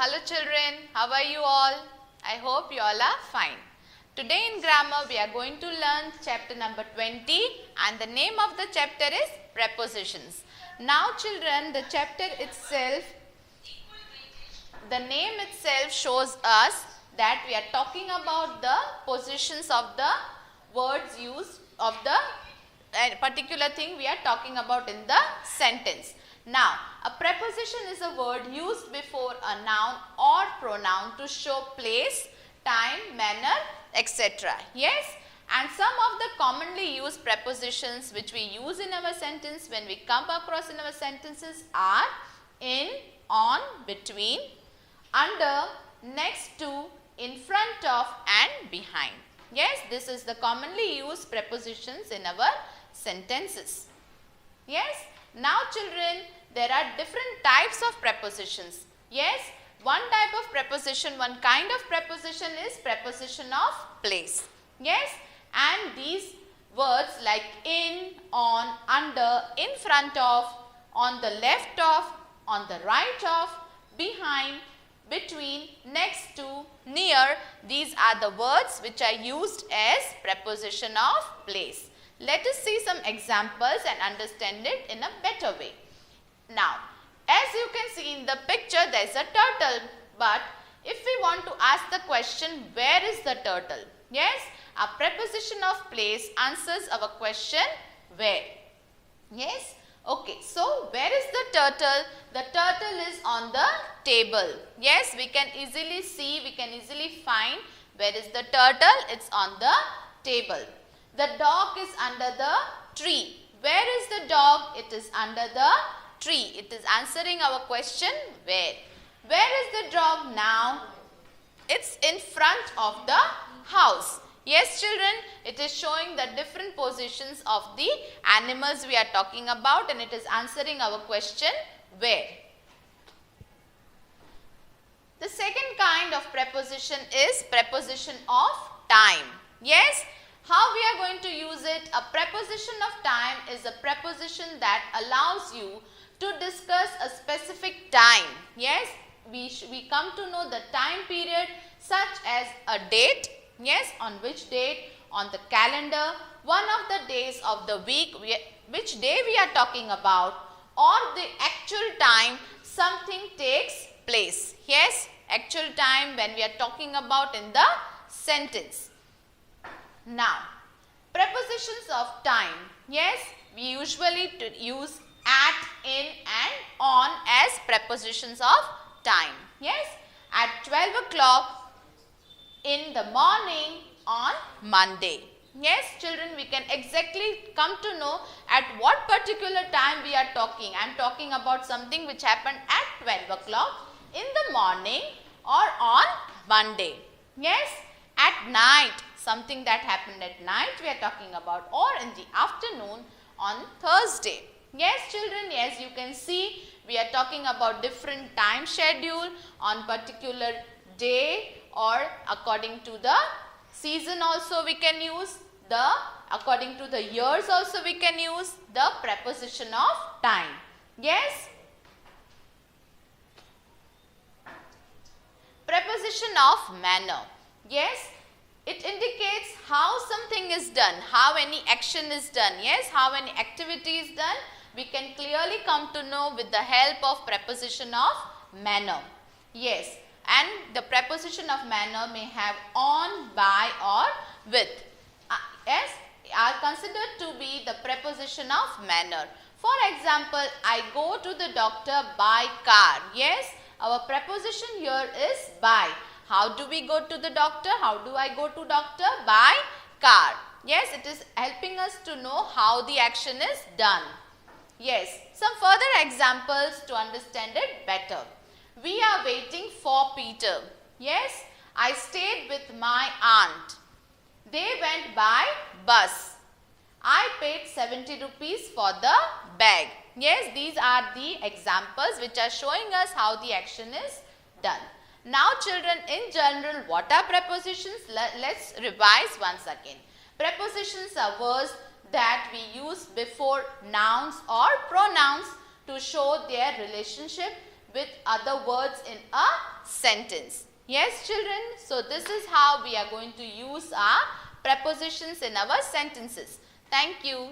Hello children, how are you all? I hope you all are fine. Today in grammar we are going to learn chapter number 20 and the name of the chapter is prepositions. Now children, the chapter itself, the name itself shows us that we are talking about the positions of the words used of the particular thing we are talking about in the sentence. Now, a preposition is a word used before a noun or pronoun to show place, time, manner, etc. Yes? And some of the commonly used prepositions which we use in our sentence when we come across in our sentences are in, on, between, under, next to, in front of and behind. Yes, this is the commonly used prepositions in our sentences. Yes. Now children, there are different types of prepositions. Yes, one type of preposition, one kind of preposition is preposition of place. Yes, and these words like in, on, under, in front of, on the left of, on the right of, behind, between, next to, near, these are the words which are used as preposition of place. Let us see some examples and understand it in a better way. Now, as you can see in the picture, there is a turtle. But if we want to ask the question, where is the turtle? Yes, a preposition of place answers our question, where? Yes, okay. So, where is the turtle? The turtle is on the table. Yes, we can easily see, we can easily find where is the turtle. It's on the table. The dog is under the tree. Where is the dog? It is under the tree. It is answering our question, where? Where is the dog now? It's in front of the house. Yes children, it is showing the different positions of the animals we are talking about and it is answering our question, where? The second kind of preposition is preposition of time. Yes. How we are going to use it? A preposition of time is a preposition that allows you to discuss a specific time. Yes, we come to know the time period such as a date. Yes, on which date? On the calendar, one of the days of the week, which day we are talking about, or the actual time something takes place. Yes, actual time when we are talking about in the sentence. Now, prepositions of time. Yes, we usually use at, in and on as prepositions of time. Yes, at 12 o'clock in the morning on Monday. Yes, children, we can exactly come to know at what particular time we are talking. I am talking about something which happened at 12 o'clock in the morning or on Monday. Yes, at night. Something that happened at night we are talking about, or in the afternoon on Thursday. Yes children, yes, you can see we are talking about different time schedule on particular day or according to the season also we can use, according to the years also we can use the preposition of time. Yes. Preposition of manner. Yes. It indicates how something is done, how any action is done. Yes, how any activity is done. We can clearly come to know with the help of preposition of manner. Yes, and the preposition of manner may have on, by or with. Yes, are considered to be the preposition of manner. For example, I go to the doctor by car. Yes, our preposition here is by. How do we go to the doctor? How do I go to doctor? By car. Yes, it is helping us to know how the action is done. Yes, some further examples to understand it better. We are waiting for Peter. Yes, I stayed with my aunt. They went by bus. I paid 70 rupees for the bag. Yes, these are the examples which are showing us how the action is done. Now children, in general, what are prepositions? Let's revise once again. Prepositions are words that we use before nouns or pronouns to show their relationship with other words in a sentence. Yes, children, so this is how we are going to use our prepositions in our sentences. Thank you.